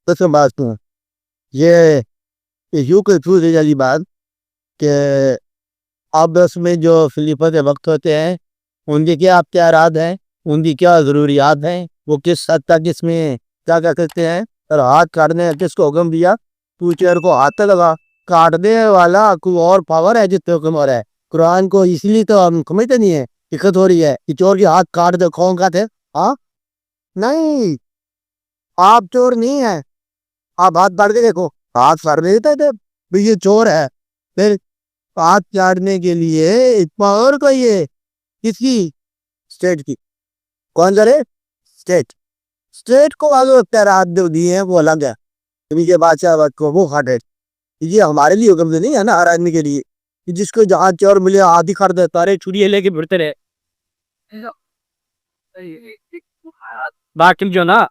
تو بات سنو، یہ یوں کنفیوز ہے جالی بات کہ اب اس میں جو خلیفت وقت ہوتے ہیں ان کے کیا اختیارات ہیں، ان کی کیا ضروریات ہیں، وہ کس حد تک اس میں کیا کیا کرتے ہیں، اور ہاتھ کاٹنے کس کو حکم دیا، تو چیر کو ہاتھ لگا کاٹنے والا کوئی اور پاور ہے جس پہ حکم ہو رہا ہے قرآن کو، اس لیے تو ہم سمجھتے نہیں ہے دقت ہو رہی ہے کہ چور کی ہاتھ کاٹ دے کون کا تھے؟ ہاں نہیں، آپ چور نہیں ہیں، آپ ہاتھ کاٹ کے دیکھو، ہاتھ کاٹ دیتے تھے یہ چور ہے، پھر ہاتھ کاٹنے کے لیے پاور کو یہ کس کی؟ اسٹیٹ کی، کون سا رے؟ اسٹیٹ کو آگے اختیارات جو دیے ہیں وہ الگ ہے، تمہیں کے بادشاہ کو وہ کاٹے، یہ ہمارے لیے حکم نہیں ہے نا ہر آدمی کے لیے کہ جس کو جہاں چور ملے آدھی کر دے تارے چھری لے کے پھرتے رہے۔ باقی جو نا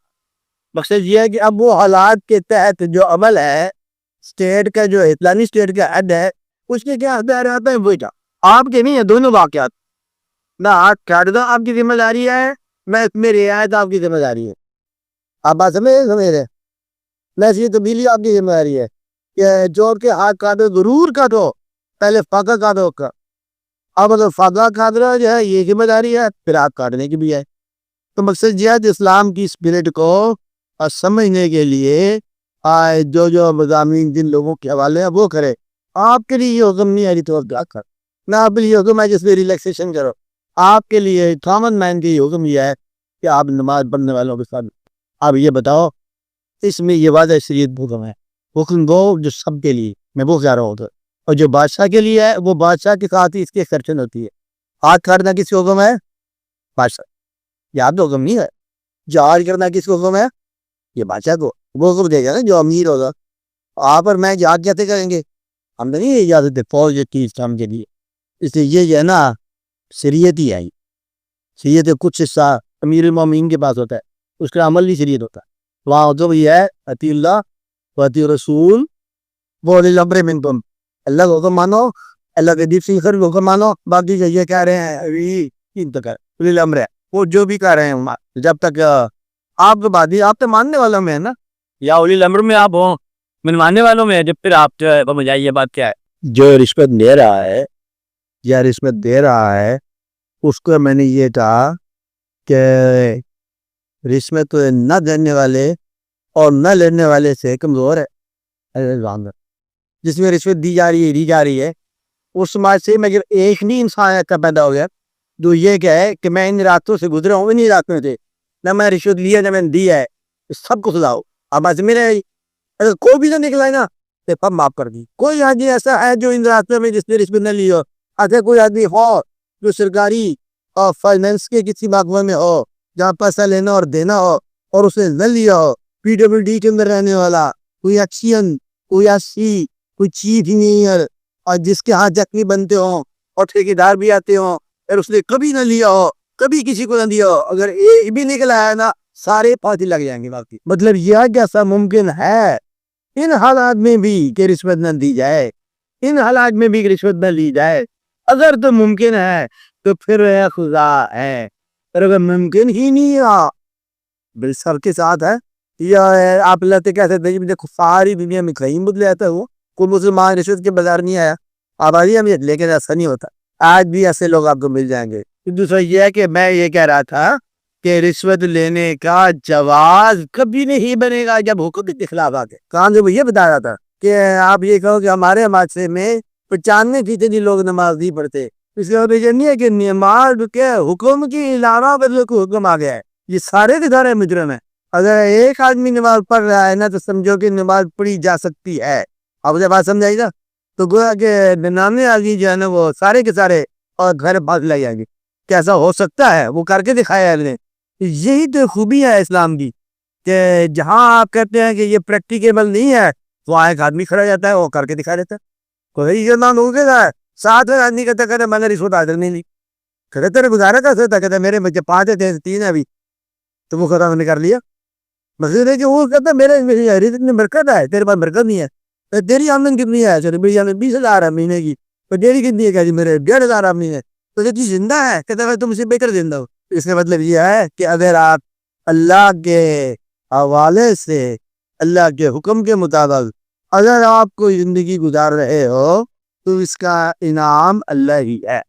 مقصد یہ ہے کہ اب وہ حالات کے تحت جو عمل ہے اسٹیٹ کا، جو اسلامی اسٹیٹ کا عہد ہے اس کے کیا اختیارات ہیں، وہ کیا آپ کے نہیں ہے، دونوں واقعات نہ ہاتھ کاٹ دو آپ کی ذمہ داری ہے، میں اس میں رعایت آپ کی ذمہ داری ہے، آپ بات سمجھ رہے، میں یہ تبدیلی آپ کی ذمہ داری ہے کہ چور کے ہاتھ کاٹو ضرور کاٹو، پہلے فاقہ کاٹو کا، اب اگر فاقہ کاٹ رہا جو ہے یہ ذمہ داری ہے، پھر آپ کاٹنے کی بھی ہے۔ تو مقصد یہ ہے اسلام کی اسپرٹ کو سمجھنے کے لیے جو جو مضامین جن لوگوں کے حوالے ہیں وہ کرے، آپ کے لیے یہ حکم نہیں ہے تو کر نہ، آپ کے لیے حکم ہے جس میں ریلیکسیشن کرو، آپ کے لیے کامن مین کی حکم یہ ہے کہ آپ نماز پڑھنے والوں کے ساتھ آپ یہ بتاؤ اس میں یہ واضح شریعت حکم ہے، حکم وہ جو سب کے لیے، میں وہ کہہ رہا ہوں، اور جو بادشاہ کے لیے ہے وہ بادشاہ کے ساتھ ہی اس کی ایکسپشن ہوتی ہے۔ ہاتھ کاٹنا کس کو حکم ہے؟ بادشاہ، یاد حکم نہیں ہے۔ جہاد کرنا کس کو حکم ہے؟ یہ بادشاہ کو، وہ حکم دے گا نا جو امیر ہوگا۔ آپ اور میں جہاد کیسے کریں گے؟ ہم تو نہیں اجازت فوج کی اسلام کے لیے، اس لیے یہ ہے نا شریعت ہی آئی، شریعت کچھ حصہ امیر المومنین کے پاس ہوتا ہے، اس کا عمل نہیں شریعت ہوتا، وہاں تو یہ ہے اطیع اللہ و اطیع رسول وَأُولِي الْأَمْرِ مِنْكُمْ، اللہ کا حکم مانو، اللہ کے دیپ سیکھر حکم مانو، باقی جو یہ کہہ رہے ہیں ابھی اولی الامر ہے وہ جو بھی کہہ رہے ہیں جب تک آپ کے بعد ہی آپ تو ماننے والوں میں ہے نا، یا اولی الامر میں آپ ہوں منوانے والوں میں ہے، جب پھر آپ جو ہے بمجھائیے بات کیا ہے، جو رشوت دے رہا ہے یا رشوت دے رہا ہے اس کو میں نے یہ کہا کہ رشوت نہ دینے والے اور نہ لینے والے سے کمزور ہے، جس میں رشوت دی جا رہی ہے اس سماج سے مگر ایک نہیں انسان ایسا پیدا ہو گیا جو یہ کہے کہ میں ان راستوں سے گزرا ہوں، انہیں راستوں سے نہ میں رشوت لیا نہ میں نے دی ہے، سب کو سلاؤ۔ اب آج میرے اگر کوئی بھی نہ نکلا ہے نا تو پھر معاف کر دی، کوئی آدمی ایسا ہے جو ان راستوں میں جس نے رشوت نہ لی ہو، ایسا کوئی آدمی ہو جو سرکاری اور فائنینس کے کسی محکمہ میں ہو جہاں پیسہ لینا اور دینا ہو اور اس نے نہ لیا ہو، پی ڈبلیو ڈی کے اندر رہنے والا کوئی ایکشین، کوئی ایسی کوئی چیف انجینئر اور جس کے ہاتھ جخمی بنتے ہوں اور ٹھیکیدار بھی آتے ہوں اور اس نے کبھی نہ لیا ہو، کبھی کسی کو نہ دیا ہو، اگر یہ بھی نکلا ہے نا سارے پھانسی لگ جائیں گے باقی۔ مطلب یہ کیسا ممکن ہے ان حالات میں بھی کہ رشوت نہ دی جائے، ان حالات میں بھی رشوت نہ لی جائے؟ اگر تو ممکن ہے تو پھر خدا ہے، اور اگر ممکن ہی نہیں ہے بالسر کے ساتھ ہے یا آپ لگتے کیسے دیکھو ساری دنیا میں کہیں بدلے آتا ہو، کوئی مسلمان رشوت کے بازار نہیں آیا آبادی ہم، لیکن ایسا نہیں ہوتا، آج بھی ایسے لوگ آپ کو مل جائیں گے۔ دوسرا یہ ہے کہ میں یہ کہہ رہا تھا کہ رشوت لینے کا جواز کبھی نہیں بنے گا جب حکم کے خلاف آ کے، کہاں جو یہ بتا رہا تھا کہ آپ یہ کہو کہ ہمارے معاشرے میں 95% لوگ نماز نہیں پڑھتے، اس کا وجہ نہیں ہے کہ نماز کے حکم کی علاوہ بدلے کو حکم آ گیا ہے، یہ سارے کے سارے مجرم ہیں۔ اگر ایک آدمی نماز پڑھ رہا ہے نا تو سمجھو کہ نماز پڑھی جا سکتی ہے، آپ مجھے بات سمجھائی نا، تو گویا کہ 99 آدمی جو ہے نا وہ سارے کے سارے اور گھر بھاگ لے جائیں گے، کیسا ہو سکتا ہے؟ وہ کر کے دکھایا ہے نے۔ یہی تو خوبی ہے اسلام کی کہ جہاں آپ کہتے ہیں کہ یہ پریکٹیکیبل نہیں ہے وہاں ایک آدمی کھڑا جاتا ہے وہ کر کے دکھا دیتا ہے۔ کوئی یہ نام ہو گیا ہے ساتھ میں آدمی کہتا کہتا میں نے رشوت حاضر نہیں لی، کہتے تیرے گزارا کیسے ہوتا، کہتا میرے بچے 5 تھے 3 ابھی تو وہ خدا نے کر لیا۔ مقصد ہے کہ وہ کہتا میرے رزق میں برکت ہے، تیرے پاس برکت نہیں ہے، تیری آمدن کتنی ہے؟ چلو میری آمدن 20,000 ہے مہینے کی، تو تیری کتنی ہے؟ کہ میرے 1,500 آمدن ہے، تو یہ چیز زندہ ہے، کہتا ہے تم اسے بے کر زندہ ہو۔ اس کا مطلب یہ ہے کہ اگر آپ اللہ کے حوالے سے اللہ کے حکم کے مطابق اگر آپ کو زندگی گزار رہے ہو تو اس کا انعام اللہ ہی ہے.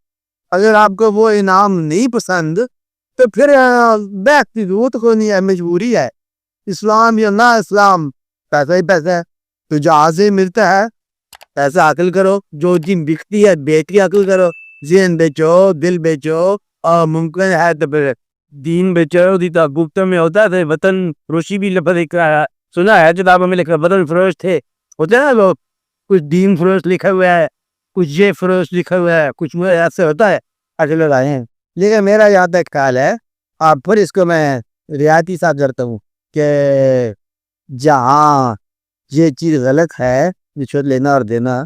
اگر آپ کو وہ انعام نہیں پسند تو پھر بیٹھ کی ضرورت کو نہیں ہے, مجبوری ہے. اسلام یا نہ اسلام, پیسہ ہی پیسہ ہے. تو جہاں سے ملتا ہے پیسہ عقل کرو, جو چیز بکتی ہے بیچ کے عقل کرو. ذہن بیچو, دل بیچو, اور ممکن ہے تو پھر دین بیچو. دیتا گفتہ میں ہوتا ہے وطن فروشی بھی لفظ سنا ہے کتابوں میں لکھا, وطن فروش تھے ہوتے ہیں لوگ, کچھ دین فروش لکھا ہوا ہے, کچھ یہ فروش لکھا ہوا ہے, کچھ ایسے ہوتا ہے. ایسے لوگ آئے ہیں. لیکن میرا یہاں تک خیال ہے, آپ پھر اس کو میں رعایتی ساتھ کرتا ہوں کہ جہاں یہ چیز غلط ہے, رشوت لینا اور دینا,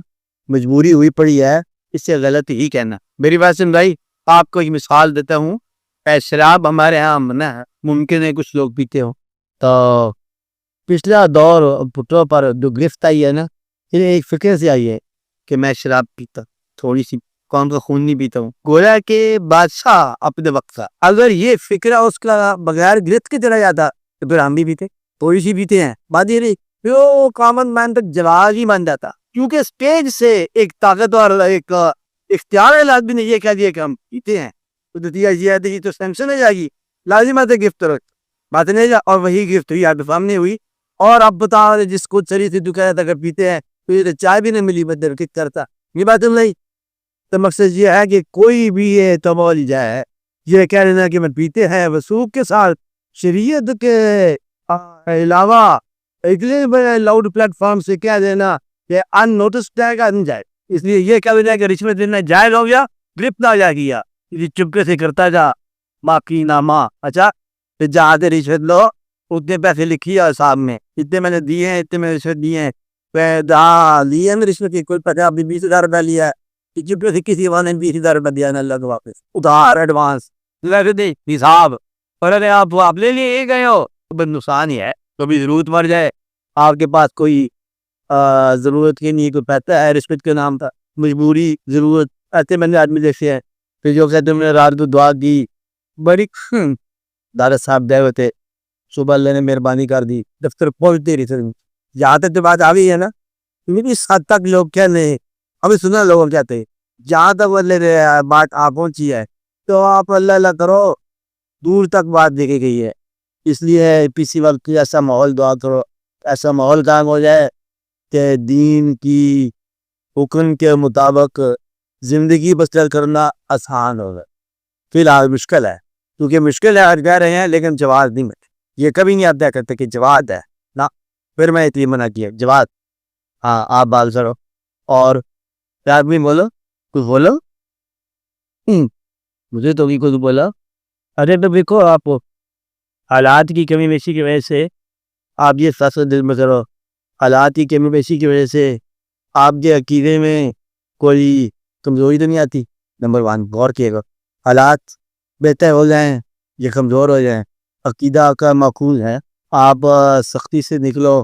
مجبوری ہوئی پڑی ہے, اس سے غلط ہی کہنا. میری بات سن بھائی, آپ کو یہ مثال دیتا ہوں. شراب ہمارے ہاں منع ہے, ممکن ہے کچھ لوگ پیتے ہوں. تو پچھلا دور پٹوں پر جو گرفت آئی ہے نا, یہ ایک فکر سے آئی ہے کہ میں شراب پیتا, تھوڑی سی قوم کا خون نہیں پیتا ہوں. گویا کہ بادشاہ اپنے وقت کا, اگر یہ فکر اس کا بغیر گرفت کی طرح جاتا تو پھر ہم بھی پیتے, تھوڑی سی پیتے ہیں. بات یہ نہیں, وہ کامن مین تک جواز ہی بن جاتا, کیونکہ سٹیج سے ایک طاقتور ایک اختیار آدمی نے یہ کہہ دیا کہ ہم پیتے ہیں, تو نتیجہ یہ ہے کہ تو سینکشن ہو جائے گی, لازمات گرفت رکھ بات نہیں جا. اور وہی گرفت ہوئی, آپ کے سامنے ہوئی. اور اب بتا جس کو چری سے دکھایا تھا اگر پیتے ہیں تو یہ چائے بھی نہیں ملی, بدر کک کرتا. یہ بات نہیں. تو مقصد یہ ہے کہ کوئی بھی یہ تمول جائے, یہ کہہ لینا کہ میں پیتے ہیں وسوق کے ساتھ, شریعت کے علاوہ اگلے لاؤڈ پلیٹ فارم سے کہہ دینا کہ ان نوٹس جائے گا نہیں جائے. اس لیے یہ کہہ دینا کہ رشوت دینا جائز ہو گیا, گرفت نہ جائے گی, یہ چپکے سے کرتا جا باقی نامہ. اچھا, جہاں سے رشوت لو اتنے پیسے لکھیے حساب میں, اتنے میں نے دیے ہیں, اتنے میں رشوت دیے ہیں. جہاں لیے نا رشوت کی, کوئی پتہ ابھی 20,000 روپیہ لیا ہے, چپکے سے کسی نے 20,000 روپیہ دیا نا, اللہ کو واپس ادھار ایڈوانس حساب. اور اگر آپ لے لیے گئے ہو تو بس نقصان ہی ہے. کبھی ضرورت مر جائے, آپ کے پاس کوئی ضرورت کی نہیں, کوئی پیسہ ہے رشوت کے نام تھا, مجبوری ضرورت, ایسے میں نے آدمی دیکھے ہیں. پھر جو کہتے ہیں رات کو دعا دی, بڑی دارت صاحب دے ہوتے, صبح اللہ نے مہربانی کر دی, دفتر پہنچتے رہی سر. جہاں تک تو بات آ گئی ہے نا, اس حد تک لوگ کیا نہیں, ابھی سنا لوگ کہتے ہیں جہاں تک اللہ بات آپ پہنچی ہے تو آپ اللہ اللہ کرو, دور تک بات دیکھی گئی ہے. اس لیے کسی وقت ایسا ماحول دعا کرو, ایسا ماحول کام ہو جائے کہ دین کی حکم کے مطابق زندگی بسر کرنا آسان ہوگا. فی الحال مشکل ہے, کیونکہ مشکل ہے اور کہہ رہے ہیں, لیکن جواز نہیں ملتے. یہ کبھی نہیں آپ کرتے کہ جواز ہے نا, پھر میں اتنی منع کیا جواز. ہاں آپ بال کرو اور آدمی بولو, کچھ بولو, مجھے تو کچھ بولا. ارے تو دیکھو, آپ حالات کی کمی بیشی کی وجہ سے آپ یہ فیصلہ دل میں کرو, حالات کی کمی بیشی کی وجہ سے آپ کے عقیدے میں کوئی کمزوری تو نہیں آتی. نمبر 1 غور کیے گا, حالات بہتر ہو جائیں یہ کمزور ہو جائیں, عقیدہ کا معقول ہے. آپ سختی سے نکلو,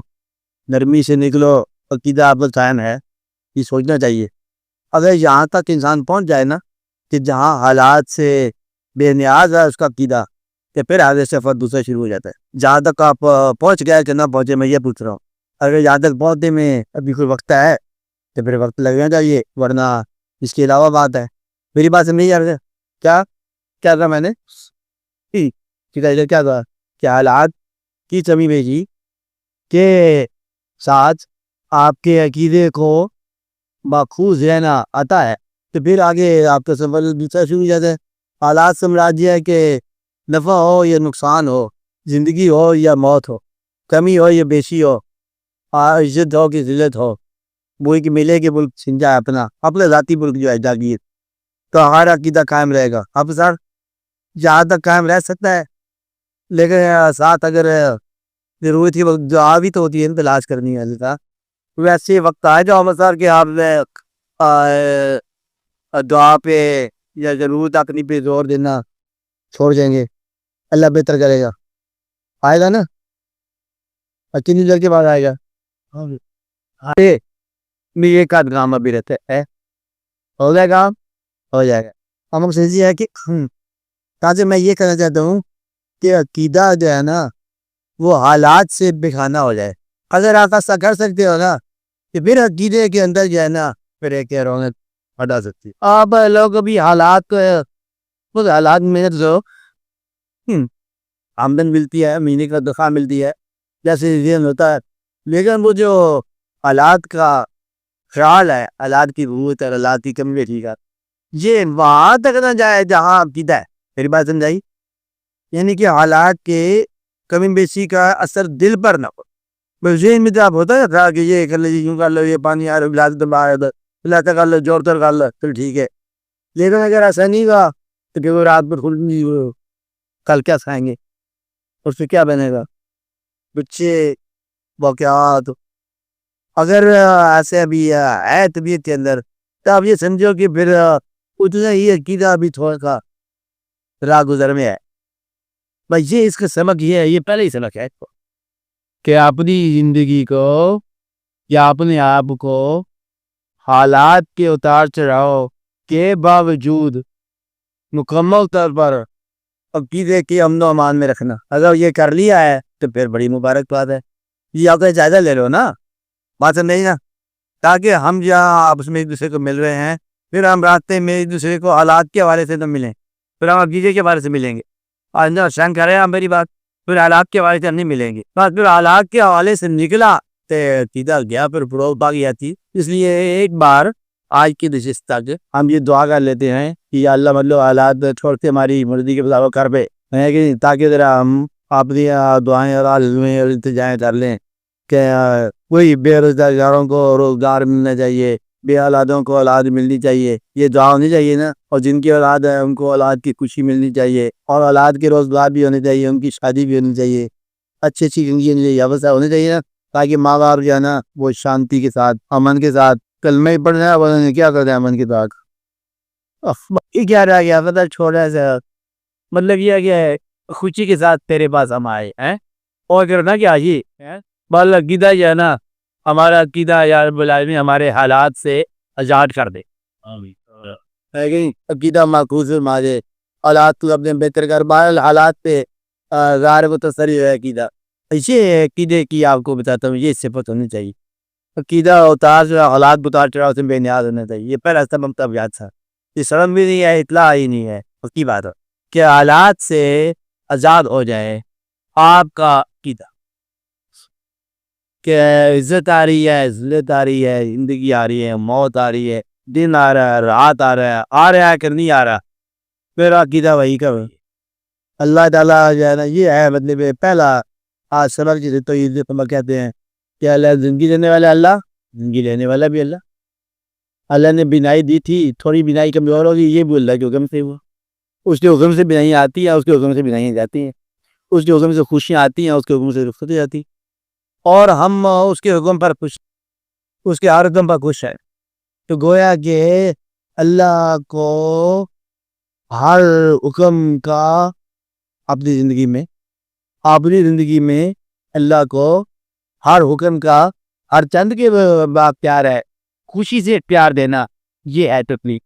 نرمی سے نکلو, عقیدہ آپ کا قائم ہے, یہ سوچنا چاہیے. اگر یہاں تک انسان پہنچ جائے نا کہ جہاں حالات سے بے نیاز ہے اس کا عقیدہ, کہ پھر آگے سفر دوسرا شروع ہو جاتا ہے. جہاں تک آپ پہنچ گئے کہ نہ پہنچے, میں یہ پوچھ رہا ہوں. اگر یہاں تک پہنچنے میں ابھی کوئی وقت ہے تو پھر وقت لگنا چاہیے, ورنہ اس کے علاوہ بات ہے. میری بات سمجھ نہیں آ کیا کیا تھا میں نے کیا تھا کہ حالات کی کمی بیشی کے ساتھ آپ کے عقیدے کو ماخوذ رہنا آتا ہے تو پھر آگے آپ کا سفر دوسرا شروع ہو جاتا ہے. حالات سے مراد یہ ہے کہ نفع ہو یا نقصان ہو, زندگی ہو یا موت ہو, کمی ہو یا بیشی ہو, عزت ہو کہ ذلت ہو, وہی کہ ملے کہ ملک چھن جائے اپنا ذاتی ملک جو ہے جاگیر, تو ہمارا عقیدہ قائم رہے گا. اب سر جہاں تک قائم رہ سکتا ہے, لیکن ساتھ اگر ضرورت ہی وقت دعا بھی تو ہوتی ہے, تلاش کرنی ہے. ویسے وقت آئے جاؤ مسار کہ آپ نے دعا پہ یا ضرورت اپنی پہ زور دینا چھوڑ جائیں گے, اللہ بہتر کرے گا. آئے گا نا, کتنی دیر کے بعد آئے گا, ایک آدھ کام ابھی رہتے ہے, ہو جائے گا ہو جائے گا. ہم سمجھیے ہے کہ تاکہ میں یہ کہنا چاہتا ہوں کہ عقیدہ جو ہے نا وہ حالات سے بکھانا ہو جائے. اگر آپ ایسا کر سکتے ہو نا کہ پھر عقیدے کے اندر جو ہے نا پھر ایک رونق ہٹا سکتی ہے. آپ لوگ ابھی حالات کو خود حالات میں جو آمدن ملتی ہے مہینے کا تنخواہ ملتی ہے جیسے ذہن ہوتا ہے, لیکن وہ جو حالات کا خیال ہے, حالات کی ضرورت ہے, حالات کی کمی ٹھیک ہے, یہ وہاں تک نہ جائے جہاں عقیدہ ہے. میری بات سمجھائی؟ یعنی کہ حالات کے کمی بیشی کا اثر دل پر نہ ہو. بس ذہن میں تو آپ ہوتا ہے تھا کہ یہ کر لو, یوں کر لو, یہ پانی آ رہا ہے, اللہ کر لو, جوڑ کر لو, چل ٹھیک ہے. لیکن اگر ایسا نہیں ہوا تو کہ وہ رات پر کل کیا کھائیں گے, اس سے کیا بنے گا, بچے واقعات اگر ایسے ابھی ہے طبیعت کے اندر, تو آپ یہ سمجھو کہ پھر اتنا ہی عقیدہ ابھی تھوڑا سا راہ گزر میں ہے. بھائی یہ اس کا سبق یہ ہے, یہ پہلے ہی سبق ہے کہ اپنی زندگی کو یا اپنے آپ کو حالات کے اتار چڑھاؤ کے باوجود مکمل طور پر عقیدے کی امن و امان میں رکھنا. اگر یہ کر لیا ہے تو پھر بڑی مبارک بات ہے. یہ آپ کا جائزہ لے لو نا, بات نہیں نا, تاکہ ہم جہاں آپس میں ایک دوسرے کو مل رہے ہیں پھر ہم راستے میں ایک دوسرے کو حالات کے حوالے سے نہ ملیں, پھر ہم عقیدے کے حوالے سے ملیں گے. آئندہ شان کر رہے ہیں میری بات, پھر حالات کے حوالے سے نہیں ملیں گے. بس پھر حالات کے حوالے سے نکلا تو عقیدہ گیا, پھر فروغ باقی آتی. اس لیے ایک بار آج کی نشست تک ہم یہ دعا کر لیتے ہیں کہ یا اللہ مطلب حالات چھوڑتے ہماری مرضی کے مطابق کر پہ, تاکہ ذرا ہم اپنی دعائیں اور التجائیں کر لیں کہ کوئی بے روزگاروں کو روزگار ملنا چاہیے, بے اولادوں کو اولاد ملنی چاہیے, یہ دعا ہونی چاہیے نا. اور جن کی اولاد ہے ان کو اولاد کی خوشی ملنی چاہیے, اور اولاد کے روزگار بھی ہونے چاہیے, ان کی شادی بھی ہونی چاہیے, اچھی اچھی زندگی ہونی چاہیے, اوسط ہونی چاہیے نا, تاکہ ماں باپ جو ہے نا وہ شانتی کے ساتھ امن کے ساتھ کلمہ ہی پڑھنا ہے. وہ کیا کرتے ہیں امن کے ساتھ, یہ کیا رہ گیا پتہ چھوڑا سا, مطلب یہ کیا ہے خوشی کے ساتھ تیرے پاس ہم آئے ہیں, اور کرنا کیا جی بال عقیدہ جو ہے نا, ہمارا عقیدہ یا رب العالمین ہمارے حالات سے آزاد کر دے. عقیدہ محفوظ ماجے اولاد تو اپنے بہتر کر, بہر حالات پہ ظاہر و تصریح ہے عقیدہ. یہ عقیدے کی آپ کو بتاتا ہوں, یہ صفت ہونی چاہیے. عقیدہ اتار حالات بتار چڑھاؤ سے بے نیاز ہونا چاہیے. یہ پہلا سبب تب یاد تھا, یہ شرم بھی نہیں ہے, اطلاع ہی نہیں ہے. اس کی بات ہے کہ حالات سے آزاد ہو جائے آپ کا عقیدہ, کہ عزت آ رہی ہے, ذلت آ رہی ہے, زندگی آ رہی ہے, موت آ رہی ہے, دن آ رہا ہے, رات آ رہا ہے کہ نہیں آ رہا, میرا عقیدہ وہی کا اللہ تعالیٰ جو ہے نا, یہ ہے مطلب پہلا آج سبق جسے تو عزت میں کہتے ہیں کہ اللہ زندگی دینے والا اللہ, زندگی لینے والا بھی اللہ. اللہ نے بینائی دی تھی, تھوڑی بینائی کمزور ہوگی, یہ بھی اللہ کے حکم سے ہوا. اس کے حکم سے بینائی آتی ہیں, اس کے حکم سے بینائی جاتی ہیں, اس کے حکم سے خوشیاں آتی ہیں, اس کے حکم سے رخصت جاتی, اور ہم اس کے حکم پر خوش, اس کے ہر حکم پر خوش ہیں. تو گویا کہ اللہ کو ہر حکم کا اپنی زندگی میں اللہ کو ہر حکم کا ہر چند کے بعد پیار ہے, خوشی سے پیار دینا, یہ ہے تکلیف.